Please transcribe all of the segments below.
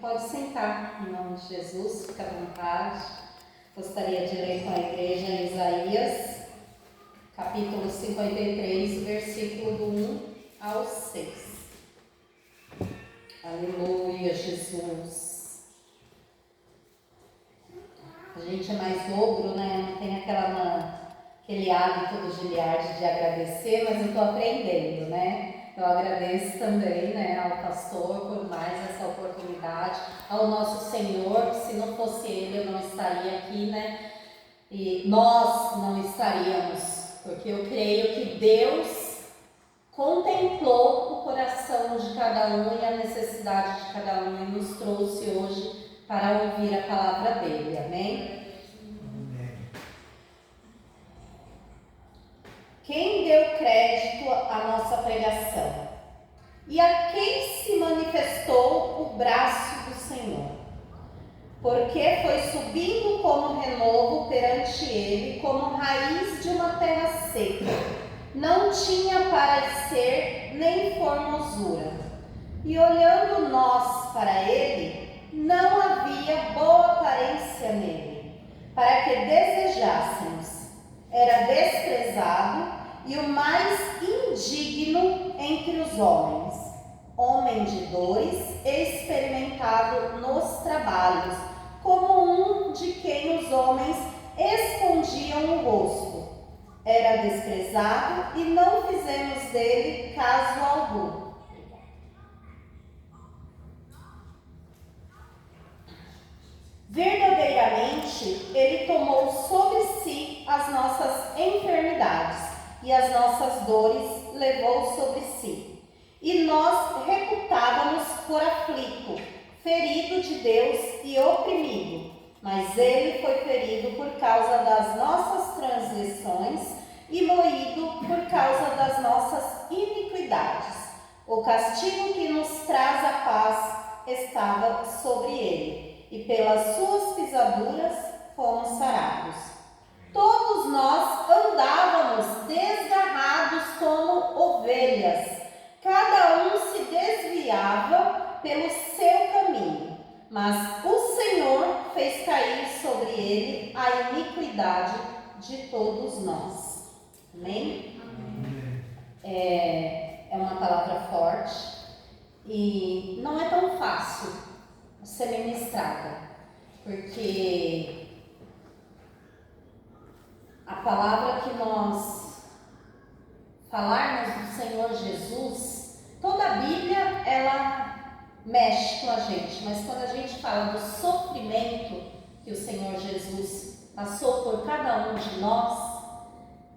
Pode sentar, em nome de Jesus, fica à vontade. Gostaria de ler com a igreja em Isaías, capítulo 53, versículo do 1 ao 6. Aleluia, Jesus. A gente é mais ogro, né? Não tem aquele hábito do Giliard de agradecer, mas eu estou aprendendo, né? Eu agradeço também, né, ao pastor por mais essa oportunidade, ao nosso Senhor, que se não fosse Ele eu não estaria aqui, né? E nós não estaríamos, porque eu creio que Deus contemplou o coração de cada um e a necessidade de cada um e nos trouxe hoje para ouvir a palavra dele, amém? Quem deu crédito à nossa pregação? E a quem se manifestou o braço do Senhor? Porque foi subindo como renovo perante ele, como raiz de uma terra seca. Não tinha parecer nem formosura. E olhando nós para ele, não havia boa aparência nele, para que desejássemos. Era desprezado e o mais indigno entre os homens, homem de dores, experimentado nos trabalhos, como um de quem os homens escondiam o rosto. Era desprezado e não fizemos dele caso algum. Verdadeiramente, ele tomou sobre si as nossas enfermidades e as nossas dores levou sobre si. E nós reputávamos por aflito, ferido de Deus e oprimido. Mas ele foi ferido por causa das nossas transgressões e moído por causa das nossas iniquidades. O castigo que nos traz a paz estava sobre ele. E pelas suas pisaduras fomos sarados. Todos nós andávamos desgarrados como ovelhas. Cada um se desviava pelo seu caminho. Mas o Senhor fez cair sobre ele a iniquidade de todos nós. Amém? É uma palavra forte e não é tão fácil ser ministrada, porque a palavra que nós falarmos do Senhor Jesus, toda a Bíblia ela mexe com a gente, mas quando a gente fala do sofrimento que o Senhor Jesus passou por cada um de nós,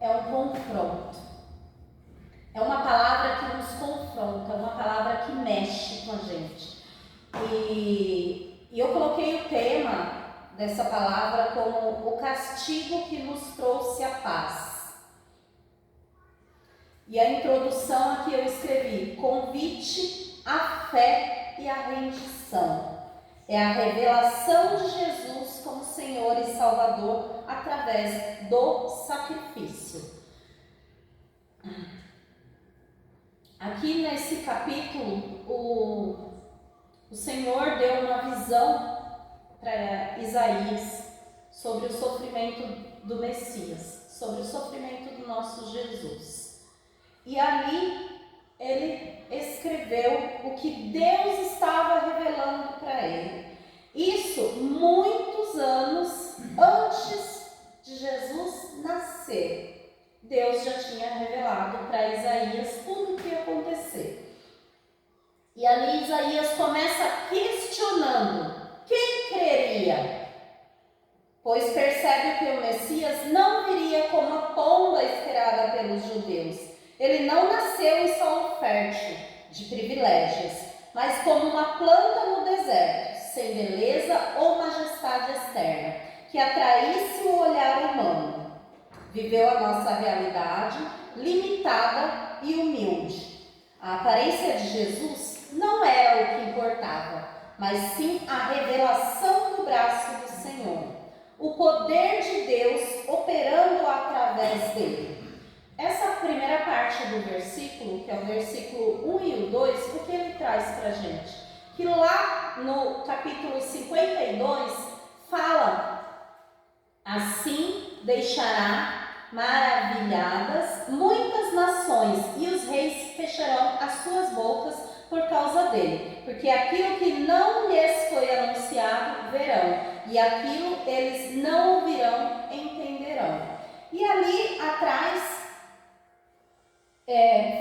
é um confronto, é uma palavra que nos confronta, é uma palavra que mexe com a gente. E eu coloquei o tema dessa palavra como o castigo que nos trouxe a paz. E a introdução aqui eu escrevi: convite à fé e à rendição. É a revelação de Jesus como Senhor e Salvador através do sacrifício. Aqui nesse capítulo, o Senhor deu uma visão para Isaías sobre o sofrimento do Messias, sobre o sofrimento do nosso Jesus. E ali ele escreveu o que Deus estava revelando para ele. Isso muitos anos antes de Jesus nascer. Deus já tinha revelado para Isaías tudo o que ia acontecer. E ali Isaías começa questionando: quem creria? Pois percebe que o Messias não viria como a pomba esperada pelos judeus. Ele não nasceu em solo fértil de privilégios, mas como uma planta no deserto, sem beleza ou majestade externa, que atraísse o olhar humano. Viveu a nossa realidade limitada e humilde. A aparência de Jesus não era o que importava, mas sim a revelação do braço do Senhor, o poder de Deus operando através dele. Essa primeira parte do versículo, que é o versículo 1 e o 2, o que ele traz para a gente? que lá no capítulo 52 fala: assim deixará maravilhadas muitas nações, e os reis fecharão as suas bocas por causa dele, porque aquilo que não lhes foi anunciado verão, e aquilo eles não ouvirão entenderão. E ali atrás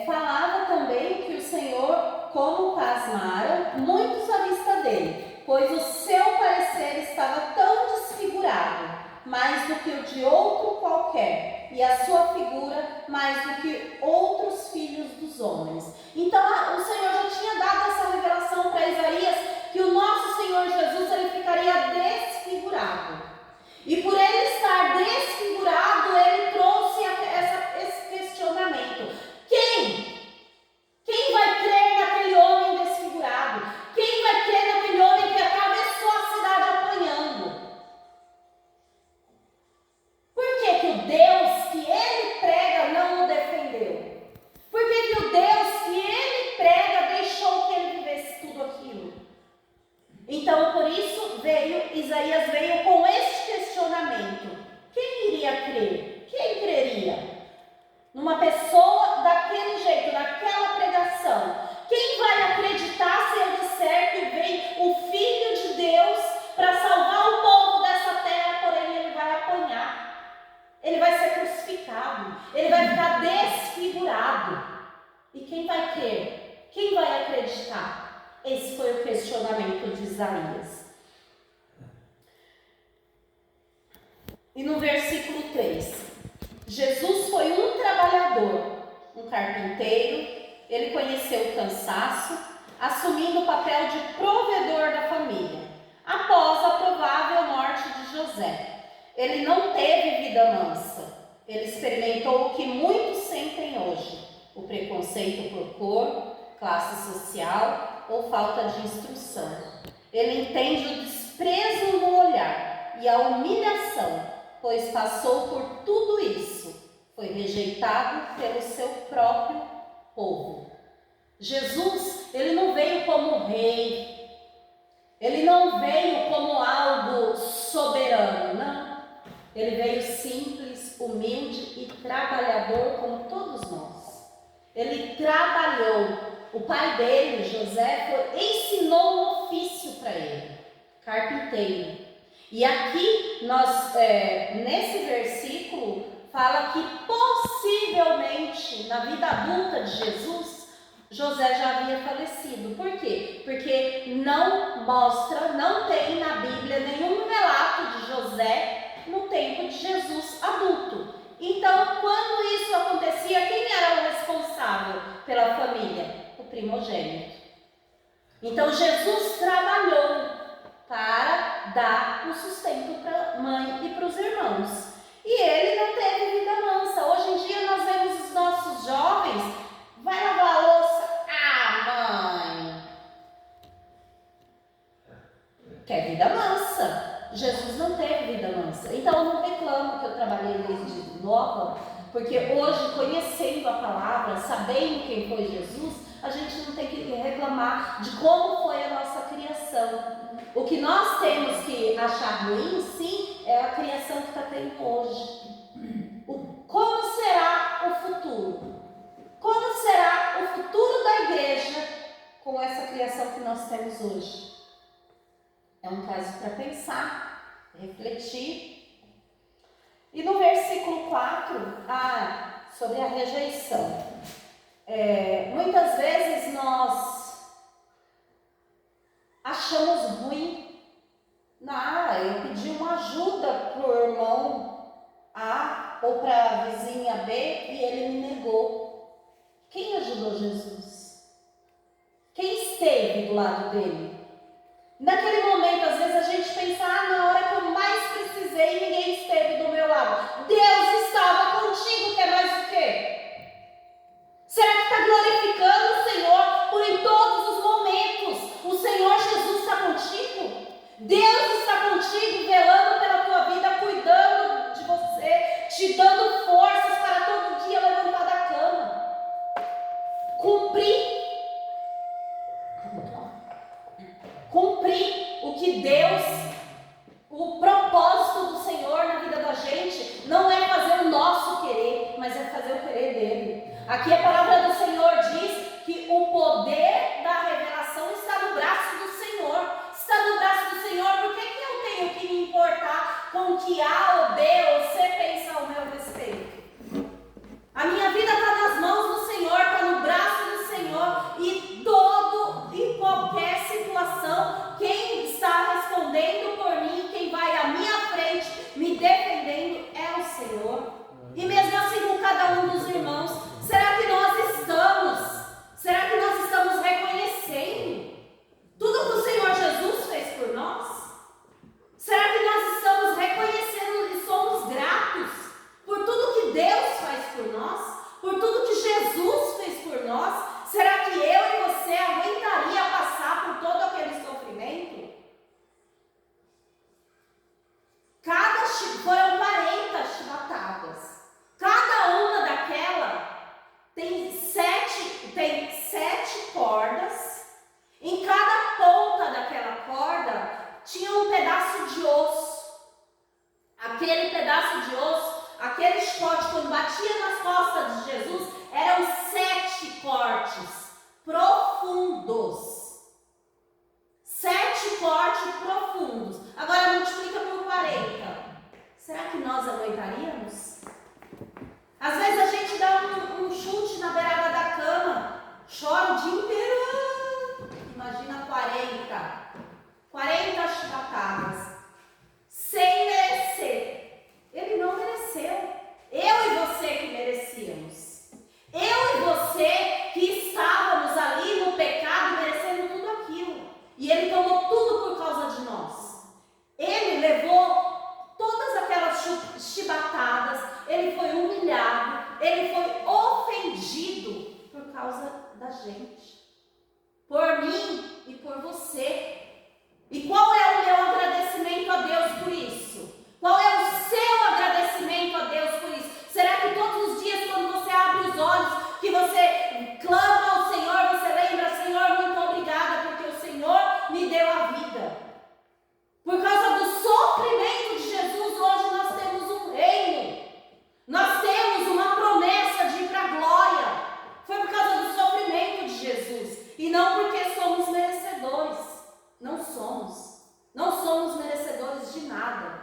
falava também que o Senhor, como pasmaram muitos à vista dele, pois o seu parecer estava tão desfigurado, mais do que o de outro qualquer, e a sua figura mais do que outros filhos dos homens. Então o Senhor já tinha dado essa revelação para Isaías, que o nosso Senhor Jesus ele ficaria desfigurado. E por ele estar desfigurado, ele trouxe esse questionamento: Quem vai crer naquele homem desfigurado? Quem vai crer naquele homem que atravessou a cidade apanhando? Por que que o Deus que ele prega não o defendeu? Por que que o Deus que ele prega deixou que ele vivesse tudo aquilo? Então, por isso Isaías veio com este questionamento: quem iria crer? Quem creria numa pessoa daquele jeito, daquela pregação? Quem vai acreditar se eu disser que vem o Filho de Deus para salvar o povo dessa terra, porém ele vai apanhar, ele vai ser crucificado, ele vai ficar desfigurado? E quem vai crer? Quem vai acreditar? Esse foi o questionamento de Isaías. E no versículo 3, Jesus foi um trabalhador, um carpinteiro. Ele conheceu o cansaço, assumindo o papel de provedor da família, após a provável morte de José. Ele não teve vida mansa. Ele experimentou o que muitos sentem hoje: o preconceito por cor, classe social ou falta de instrução. Ele entende o desprezo no olhar e a humilhação, pois passou por tudo isso. Foi rejeitado pelo seu próprio povo. Jesus, ele não veio como rei, ele não veio como algo soberano, não. Ele veio simples, humilde e trabalhador como todos nós. Ele trabalhou. O pai dele, José, ensinou um ofício para ele: carpinteiro. E aqui, nesse versículo, fala que possivelmente, na vida adulta de Jesus, José já havia falecido. Por quê? Porque não tem na Bíblia nenhum relato de José no tempo de Jesus adulto. Então, quando isso acontecia, quem era o responsável pela família? O primogênito. Então, Jesus trabalhou para dar o sustento para a mãe e para os irmãos. E ele não teve vida mansa. Hoje em dia nós vemos os nossos jovens: vai lavar a louça. Mãe, quer vida mansa. Jesus não teve vida mansa. Então eu não reclamo que eu trabalhei desde nova, porque hoje, conhecendo a palavra, sabendo quem foi Jesus, a gente não tem que reclamar de como foi a nossa criação. O que nós temos que achar ruim, sim, é a criação que está tendo hoje. Como será o futuro? Como será o futuro da igreja com essa criação que nós temos hoje? É um caso para pensar, refletir. E no versículo 4, sobre a rejeição. Muitas vezes nós achamos ruim. Eu pedi uma ajuda para o irmão A ou para a vizinha B e ele me negou. Quem ajudou Jesus? Quem esteve do lado dele? Naquele momento, às vezes a gente pensa: na hora que eu mais precisei, ninguém esteve do meu lado. Deus estava contigo, quer mais o quê? Será que está glorificando o Senhor por em todos os momentos o Senhor Jesus está contigo? Deus está contigo, velando pela tua vida, cuidando de você, te dando forças para todo dia levantar da cama, cumprir Deus, o propósito do Senhor na vida da gente não é fazer o nosso querer, mas é fazer o querer dele. Aqui a palavra do Senhor diz que o poder da revelação está no braço do Senhor. Está no braço do Senhor, por que eu tenho que me importar com o que A ou B ou C pensa ao meu respeito? A minha vida está nas mãos do Senhor, está no braço do Senhor, e em qualquer situação, quem está respondendo por mim, quem vai à minha frente me defendendo é o Senhor. E mesmo assim com cada um dos irmãos, será que nós estamos reconhecendo tudo que o Senhor Jesus fez por nós? Será que nós estamos reconhecendo e somos gratos por tudo que Deus faz por nós? Por tudo que Jesus fez por nós? Será que eu e você aguentaria passar por todo aquele sofrimento? Foram 40 chibatadas. Cada uma daquela tem sete cordas. Em cada ponta daquela corda tinha um pedaço de osso. Aquele pedaço de osso, aquele chicote, quando batia nas costas de Jesus, eram 7 cortes profundos. 7 cortes profundos. Agora multiplica por 40. Será que nós aguentaríamos? Às vezes a gente dá um chute na beirada da cama, chora o dia inteiro. Imagina 40 chibatadas, sem merecer. Ele não mereceu. Eu e você que merecíamos. Eu e você que estávamos ali no pecado, merecendo tudo aquilo. E Ele tomou tudo por causa de nós. Ele levou todas aquelas chibatadas, Ele foi humilhado, Ele foi ofendido por causa da gente. Por mim e por você. E qual é o meu agradecimento a Deus por isso? Qual é o seu agradecimento a Deus por isso? Será que todos os dias, quando você abre os olhos, que você clama ao Senhor, você lembra: Senhor, muito obrigada, porque o Senhor me deu a vida. Por causa do sofrimento de Jesus, hoje nós temos um reino. Nós temos uma promessa de ir para a glória. Foi por causa do sofrimento de Jesus. E não porque somos merecedores. Não somos. Não somos merecedores de nada.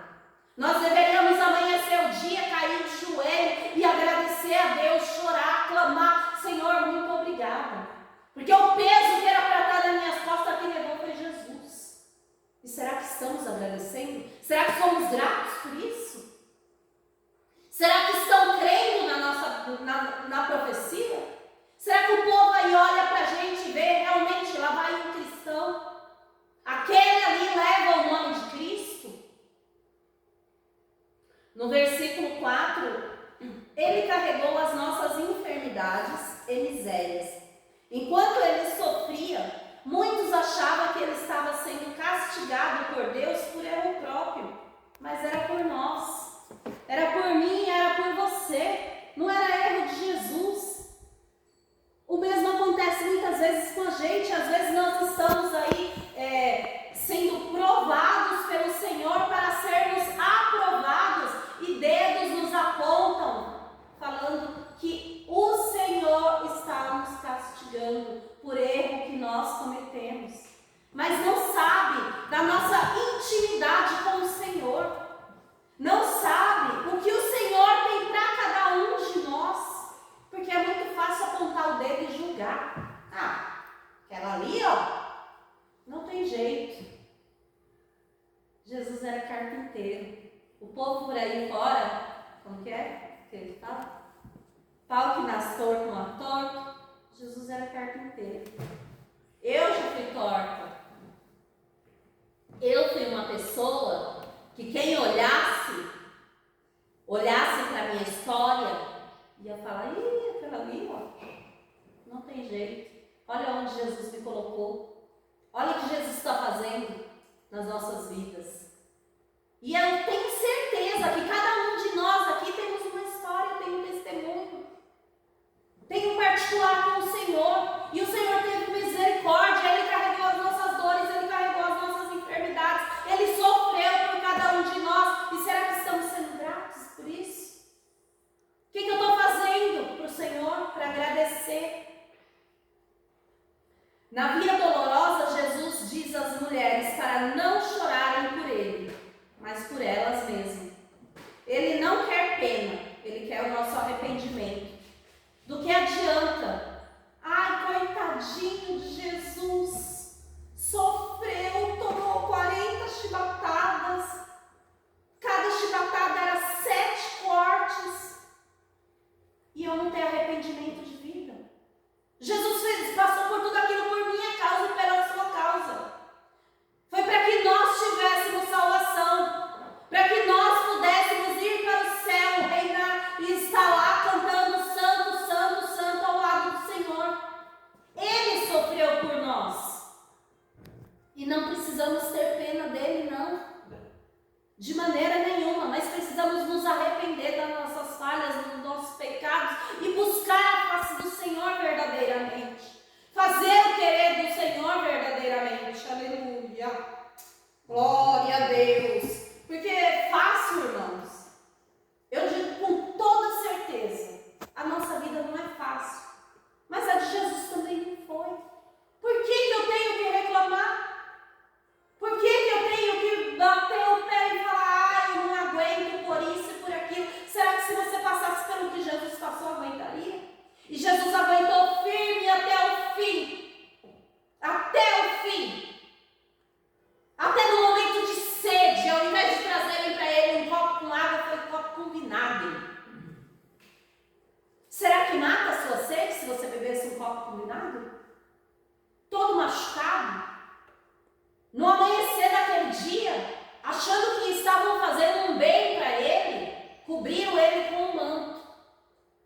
Nós deveríamos amanhecer o dia, cair de joelho e agradecer a Deus, chorar, clamar: Senhor, muito obrigada. Porque o peso que era para estar nas minhas costas, quem levou foi Jesus. E será que estamos agradecendo? Será que somos gratos por isso? Será que estão crendo na profecia? Será que o povo aí olha para a gente e vê realmente lá vai um cristão? Aquele ali leva o nome de Cristo? No versículo 4, Ele carregou as nossas enfermidades e misérias. Enquanto Ele sofria, muitos achavam que Ele estava sendo castigado por Deus por erro próprio. Mas era por nós. Era por mim, era por você. Não era erro de Jesus. O mesmo acontece muitas vezes com a gente. Às vezes nós estamos aí sendo provados pelo Senhor para sermos aprovados. E dedos nos apontam, falando que o Senhor está nos castigando por erro que nós cometemos. Mas não sabe da nossa intimidade com o Senhor. Não sabe o que o Senhor tem para cada um de nós. Porque é muito fácil apontar o dedo e julgar. Aquela ali, não tem jeito. Jesus era carpinteiro. O povo por aí fora, como que é que ele fala? Pau que nasce torto, não é torto. Jesus era carpinteiro. Eu já fui torta. Eu fui uma pessoa que quem olhasse para a minha história, ia falar: aquela ali, não tem jeito. Olha onde Jesus me colocou. Olha o que Jesus está fazendo nas nossas vidas. E eu tenho certeza que cada um de nós aqui temos uma história, tem um testemunho. Tem um particular com o Senhor. E o Senhor teve misericórdia. Ele carregou as nossas dores, Ele carregou as nossas enfermidades. Na via dolorosa, Jesus diz às mulheres para não chorarem por ele, mas por elas mesmas. Ele não quer pena, ele quer o nosso arrependimento. Do que adianta? Ai, coitadinho de Jesus, sofreu, tomou 40 chibatadas, cada chibatada era 7 cortes, e eu não tenho arrependimento de vida. Jesus passou por tudo aquilo por minha causa e pela sua causa. Foi para que nós tivéssemos salvação, para que nós pudéssemos ir para o céu, reinar e estar lá cantando santo, santo, santo ao lado do Senhor. Ele sofreu por nós. E não precisamos ter pena dele, não. De maneira nenhuma, mas precisamos nos arrepender das nossas falhas, dos nossos pecados e buscar a face do Senhor verdadeiramente. Fazer o querer do Senhor verdadeiramente. Aleluia. Glória a Deus. Porque é fácil, irmãos. Eu digo com toda certeza, a nossa vida não é fácil. Mas a de Jesus também não foi. Por que eu tenho que reclamar? Por que eu tenho que bater o pé e falar, eu não aguento por isso e por aquilo? Será que se você passasse pelo que Jesus passou, aguentaria? E Jesus aguentou firme até o fim. Até o fim. Até no momento de sede, ao invés de trazerem para ele um copo com água, foi um copo com vinagre. Será que mata a sua sede se você bebesse um copo com vinagre? Todo machucado? No amanhecer daquele dia, achando que estavam fazendo um bem para ele, cobriram ele com um manto.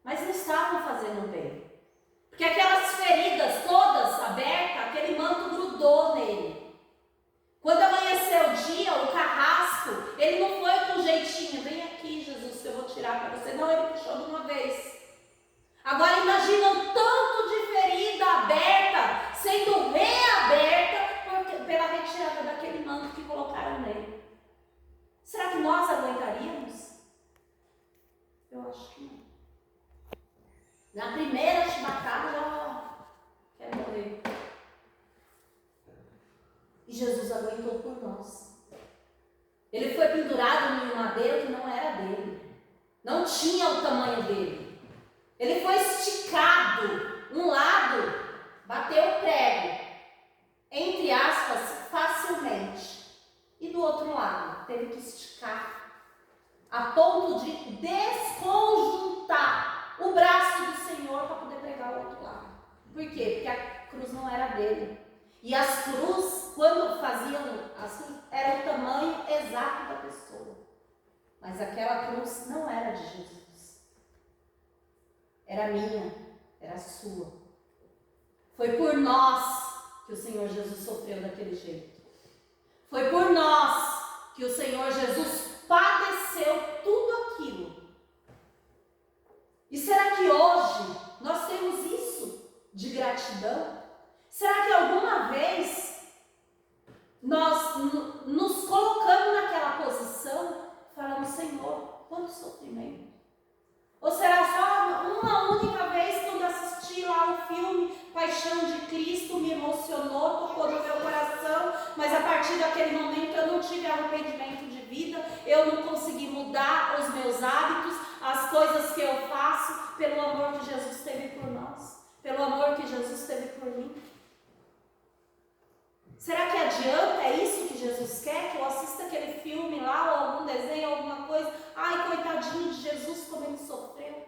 Mas não estavam fazendo um bem. Porque aquelas feridas todas abertas, aquele manto grudou nele. Quando amanheceu o dia, o carrasco, ele não foi com jeitinho, vem aqui, Jesus, que eu vou tirar para você. Não, ele puxou de uma vez. Agora imagina o tanto de ferida aberta, sendo reaberta pela retirada daquele manto que colocaram nele. Será que nós aguentaríamos? Eu acho que não. Na primeira chibatada já quer morrer. E Jesus aguentou por nós. Ele foi pendurado em um madeiro que não era dele. Não tinha o tamanho dele. Ele foi esticado. Um lado bateu o prego, entre aspas, facilmente. E do outro lado, teve que esticar, a ponto de desconjuntar o braço do Senhor para poder pregar o outro lado. Por quê? Porque a cruz não era dele. E as cruzes, quando faziam as cruzes, era o tamanho exato da pessoa. Mas aquela cruz não era de Jesus. Era minha, era sua. Foi por nós que o Senhor Jesus sofreu daquele jeito. Foi por nós que o Senhor Jesus padeceu tudo aquilo. E será que hoje nós temos isso de gratidão? Será que alguma vez nós nos colocamos naquela posição e falamos, Senhor, quanto sofrimento? Ou será só uma única vez quando assisti lá o filme Paixão de Cristo, me emocionou, tocou no meu coração, mas a partir daquele momento eu não tive arrependimento de vida, eu não consegui mudar os meus hábitos, as coisas que eu faço, pelo amor que Jesus teve por nós, pelo amor que Jesus teve por mim. Será que adianta? É isso que Jesus quer? Que eu assista aquele filme lá, ou algum desenho, alguma coisa? Ai, coitadinho de Jesus, como ele sofreu.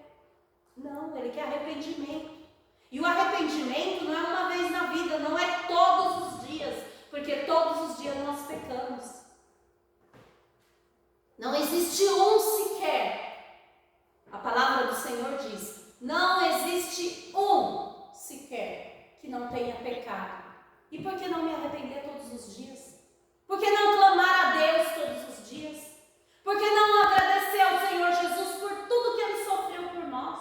Não, ele quer arrependimento. E o arrependimento não é uma vez na vida, não é todos os dias, porque todos os dias nós pecamos. Não existe um sequer. A palavra do Senhor diz, não existe um sequer que não tenha pecado. E por que não me arrepender todos os dias? Por que não clamar a Deus todos os dias? Por que não agradecer ao Senhor Jesus por tudo que Ele sofreu por nós?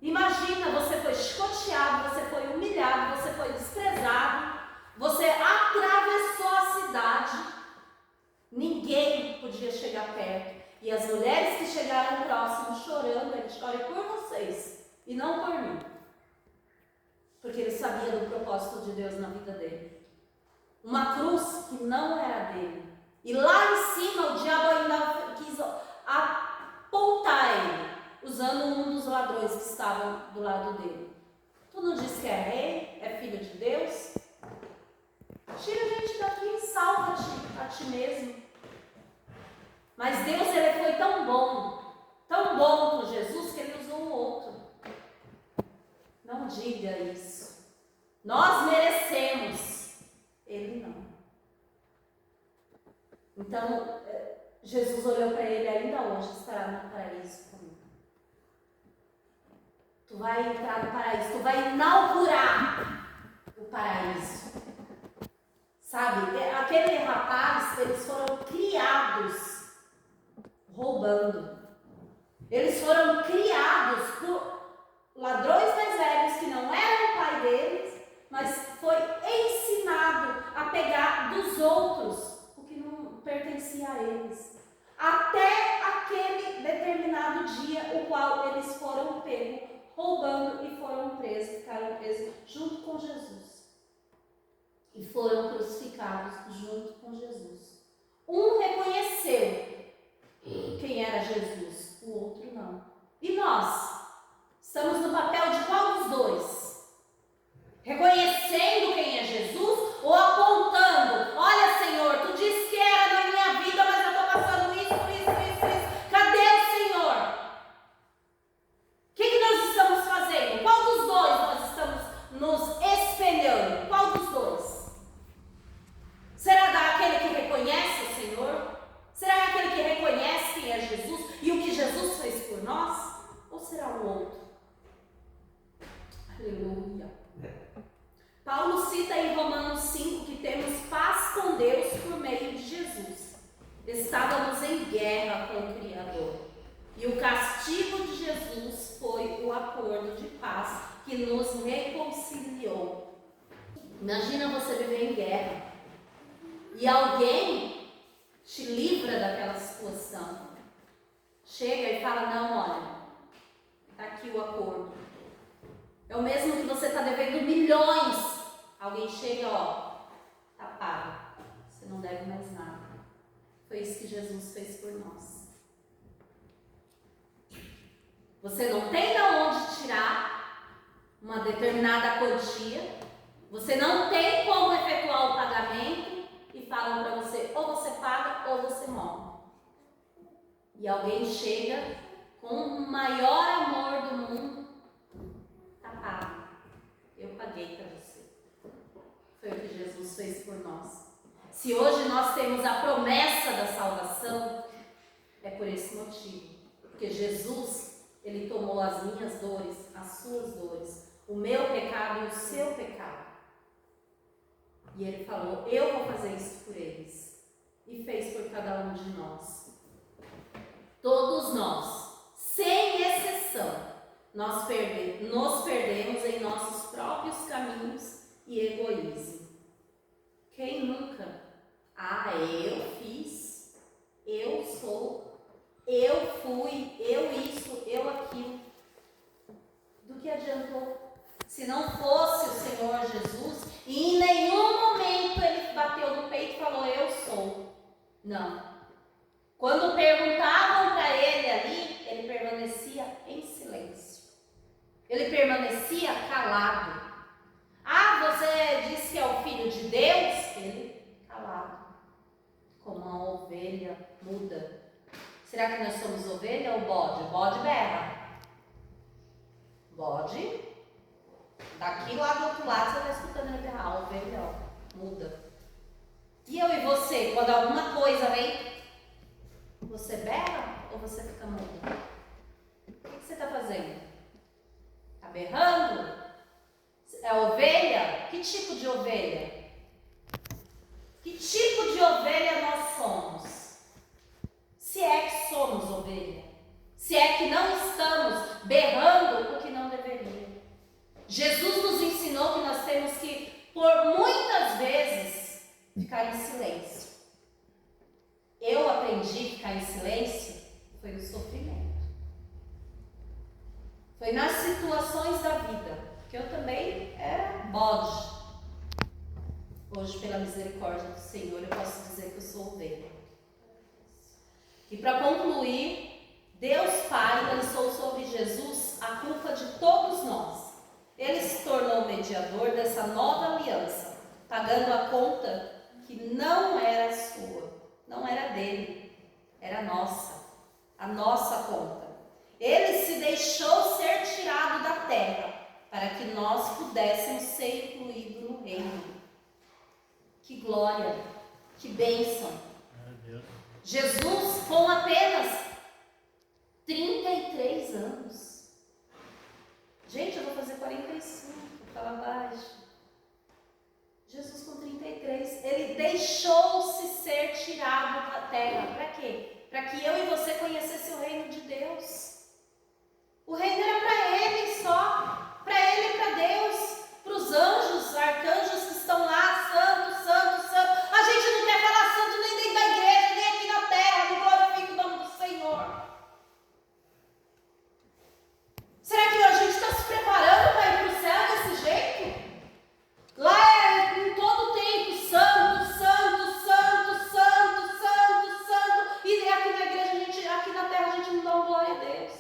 Imagina, você foi chicoteado, você foi humilhado, você foi desprezado, você atravessou a cidade, ninguém podia chegar perto. E as mulheres que chegaram próximo chorando, Ele chora por vocês e não por mim. porque ele sabia do propósito de Deus na vida dele. Uma cruz que não era dele. E lá em cima o diabo ainda quis apontar ele, usando um dos ladrões que estavam do lado dele. Tu não diz que é rei, é filho de Deus? Tira a gente daqui e salva-te a ti mesmo. Mas Deus, ele foi tão bom com Jesus, que ele usou o outro. Não diga isso. Nós merecemos, ele não. Então, Jesus olhou para ele, ainda hoje estará no paraíso comigo. Tu vai entrar no paraíso, tu vai inaugurar o paraíso. Sabe, aquele rapaz, eles foram criados roubando. Eles foram criados por ladrões mais velhos que não eram o pai deles, mas foi ensinado a pegar dos outros o que não pertencia a eles. Até aquele determinado dia, o qual eles foram pegos roubando e foram presos, ficaram presos junto com Jesus. E foram crucificados junto com Jesus. Um reconheceu quem era Jesus, o outro não. E nós? Estamos no papel de qual dos dois? Reconhecendo quem é Jesus ou apontando? Olha, Senhor, tu disse que era na minha vida, mas eu estou passando isso. Cadê o Senhor? O que nós estamos fazendo? Qual dos dois nós estamos nos espelhando? Qual dos dois? Será daquele que reconhece o Senhor? Será aquele que reconhece quem é Jesus e o que Jesus fez por nós? Ou será o outro? Aleluia. Paulo cita em Romanos 5 que temos paz com Deus por meio de Jesus. Estávamos em guerra com o Criador. E o castigo de Jesus foi o acordo de paz que nos reconciliou. Imagina você viver em guerra e alguém te livra daquela situação. Chega e fala, não, olha, está aqui o acordo. É o mesmo que você está devendo milhões. Alguém chega, ó, está pago. Você não deve mais nada. Foi isso que Jesus fez por nós. Você não tem de onde tirar uma determinada quantia. Você não tem como efetuar o pagamento. E falam para você, ou você paga ou você morre. E alguém chega com o maior amor do mundo, tá pago, eu paguei para você. Foi o que Jesus fez por nós. Se hoje nós temos a promessa da salvação, é por esse motivo. Porque Jesus, ele tomou as minhas dores, as suas dores, o meu pecado e o seu pecado. E ele falou, eu vou fazer isso por eles. E fez por cada um de nós. Todos nós, sem exceção, nos perdemos em nossos próprios caminhos e egoísmo. Quem nunca? Eu fiz, eu sou, eu fui, eu isso, eu aquilo. Do que adiantou? Se não fosse o Senhor Jesus, e em nenhum momento ele bateu no peito e falou, eu sou. Não. Quando perguntavam para ele ali, ele permanecia em silêncio. Ele permanecia calado. Você disse que é o Filho de Deus? Ele calado. Como uma ovelha muda. Será que nós somos ovelha ou bode? Bode berra. Bode. Daqui lá do outro lado você está escutando ele berrar. A ovelha, ó, muda. E eu e você, quando alguma coisa vem, você berra ou você fica muda? O que você está fazendo? Está berrando? É ovelha? Que tipo de ovelha? Que tipo de ovelha nós somos? Se é que somos ovelha. Se é que não estamos berrando o que não deveria. Jesus nos ensinou que nós temos que, por muitas vezes, ficar em silêncio. Eu aprendi a ficar em silêncio foi no sofrimento. Foi nas situações da vida. Que eu também Hoje, pela misericórdia do Senhor, eu posso dizer que eu sou ovelha. E para concluir, Deus Pai lançou sobre Jesus a culpa de todos nós. Ele se tornou mediador dessa nova aliança, pagando a conta que não era sua, não era dele, era nossa, a nossa conta. Ele se deixou ser tirado da terra para que nós pudéssemos ser incluídos no reino. Que glória, que bênção. Jesus, com apenas 33 anos. Gente, eu vou fazer 45, fala baixo. Jesus com 33, ele deixou-se ser tirado da terra. Para quê? Para que eu e você conhecesse o reino de Deus. O reino era para ele só, para ele e para Deus, para os anjos, arcanjos que estão lá, santo, santo, santo. A gente não quer falar santo nem dentro da igreja, nem aqui na terra, não glorifica o nome do Senhor. Será que a gente está se preparando para ir para o céu desse jeito? Lá é em todo tempo, santo, santo, santo, santo, santo, santo. E aqui na igreja, aqui na terra, a gente não dá uma glória a Deus.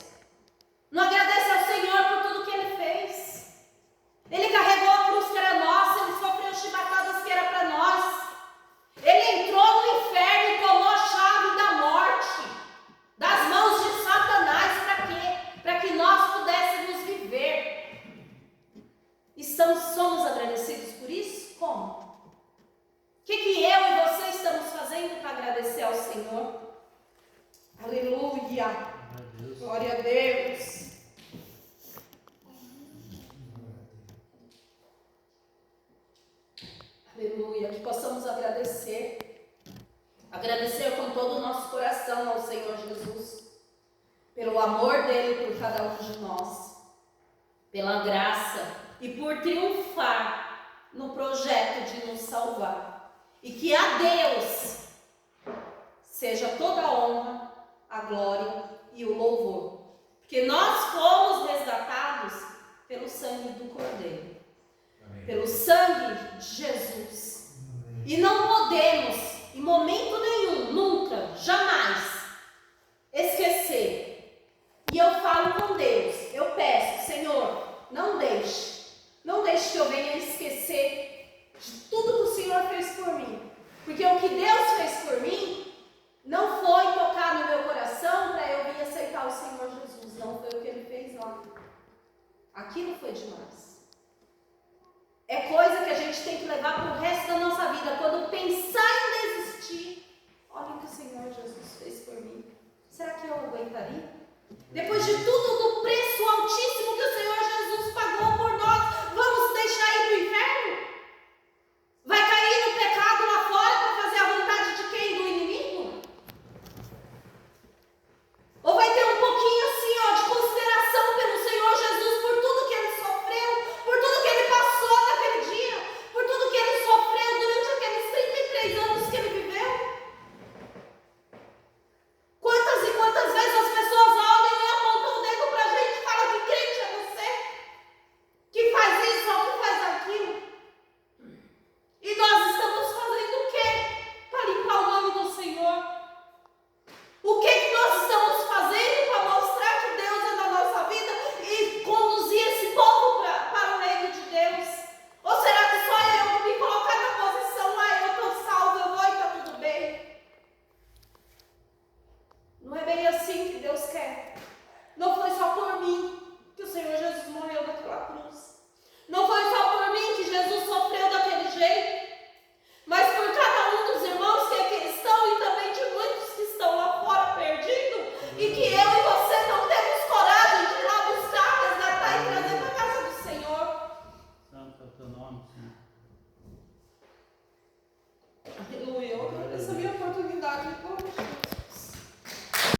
Não agradece ao Senhor por tudo que Ele fez. Ele carregou a cruz que era nossa, Ele sofreu chibatadas que era para nós. Ele entrou no inferno e tomou a chave da morte das mãos de Satanás. Para quê? Para que nós pudéssemos viver. Somos agradecidos por isso? Como? O que eu e você estamos fazendo para agradecer ao Senhor? Aleluia! Glória a Deus! Aleluia! Que possamos agradecer com todo o nosso coração ao Senhor Jesus, pelo amor dele por cada um de nós, pela graça e por triunfar no projeto de nos salvar. E que a Deus seja toda a honra, a glória e o louvor, porque nós fomos resgatados pelo sangue do Cordeiro, amém, pelo sangue de Jesus. Amém. E não podemos, em momento nenhum, nunca, jamais, esquecer. E eu falo com Deus, eu peço, Senhor, não deixe que eu venha esquecer de tudo que o Senhor fez por mim, porque o que Deus fez por mim não foi tocar no meu coração para eu vir aceitar o Senhor Jesus. Não foi o que Ele fez lá. Aquilo foi demais. É coisa que a gente tem que levar para o resto da nossa vida. Quando pensar em desistir, olha o que o Senhor Jesus fez por mim. Será que eu aguentaria? Depois de tudo, do preço altíssimo que o Senhor